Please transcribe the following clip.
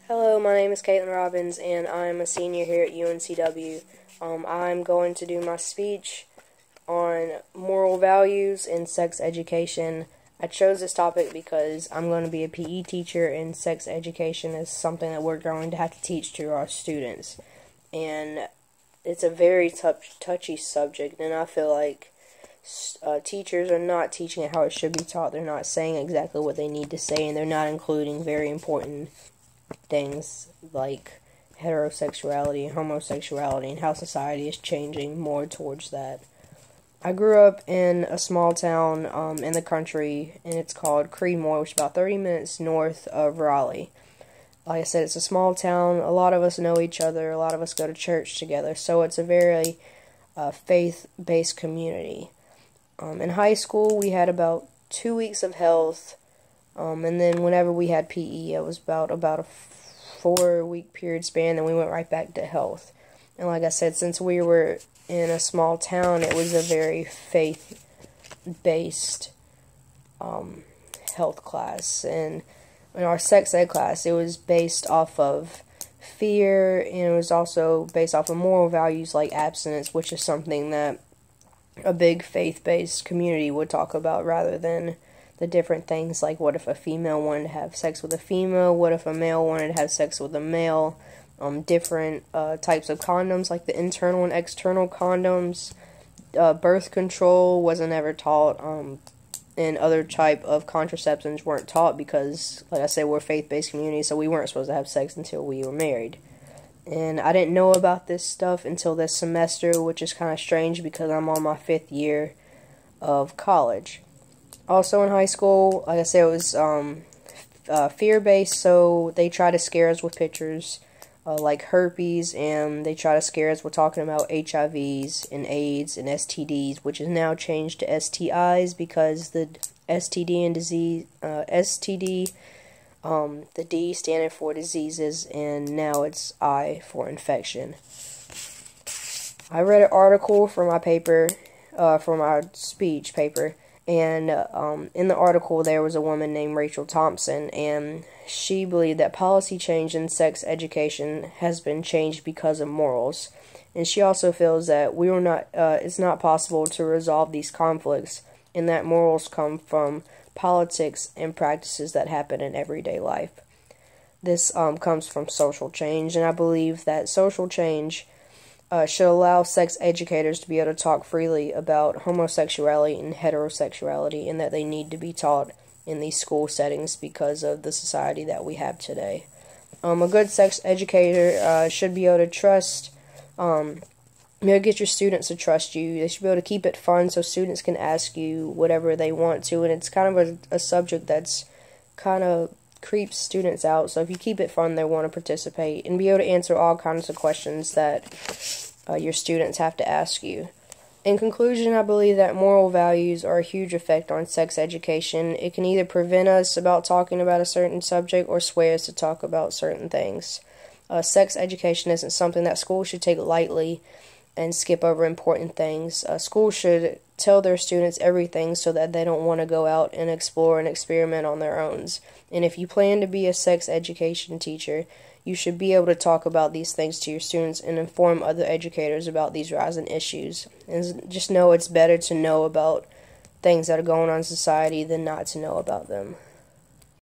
Hello, my name is Caitlin Robbins, and I'm a senior here at UNCW. I'm going to do my speech on moral values in sex education. I chose this topic because I'm going to be a PE teacher, and sex education is something that we're going to have to teach to our students. And it's a very touchy subject, and I feel like teachers are not teaching it how it should be taught. They're not saying exactly what they need to say, and they're not including very important things like heterosexuality and homosexuality and how society is changing more towards that. I grew up in a small town in the country, and it's called Creedmoor, which is about 30 minutes north of Raleigh. Like I said, it's a small town. A lot of us know each other. A lot of us go to church together. So it's a very faith-based community. In high school, we had about 2 weeks of health. And then whenever we had PE, it was about a 4-week period span, then we went right back to health. And like I said, since we were in a small town, it was a very faith-based health class. And in our sex ed class, it was based off of fear, and it was also based off of moral values like abstinence, which is something that a big faith-based community would talk about, rather than the different things like what if a female wanted to have sex with a female, what if a male wanted to have sex with a male, different types of condoms like the internal and external condoms, birth control wasn't ever taught, and other type of contraceptives weren't taught because, like I said, we're a faith-based community, so we weren't supposed to have sex until we were married. And I didn't know about this stuff until this semester, which is kind of strange because I'm on my 5th year of college. Also in high school, like I said, it was fear-based, so they try to scare us with pictures like herpes, and they try to scare us with talking about HIVs and AIDS and STDs, which is now changed to STIs because the STD and disease, the D standing for diseases, and now it's I for infection. I read an article for my paper, for my speech paper, and in the article there was a woman named Rachel Thompson, and she believed that policy change in sex education has been changed because of morals. And she also feels that it's not possible to resolve these conflicts, and that morals come from politics and practices that happen in everyday life. This comes from social change, and I believe that social change should allow sex educators to be able to talk freely about homosexuality and heterosexuality, and that they need to be taught in these school settings because of the society that we have today. A good sex educator should be able to trust, be able to get your students to trust you. They should be able to keep it fun so students can ask you whatever they want to, and it's kind of a subject that's kind of creeps students out, so if you keep it fun, they want to participate and be able to answer all kinds of questions that your students have to ask you. In conclusion, I believe that moral values are a huge effect on sex education. It can either prevent us about talking about a certain subject or sway us to talk about certain things. Sex education isn't something that schools should take lightly and skip over important things. Schools should tell their students everything so that they don't want to go out and explore and experiment on their own. And if you plan to be a sex education teacher, you should be able to talk about these things to your students and inform other educators about these rising issues. And just know it's better to know about things that are going on in society than not to know about them.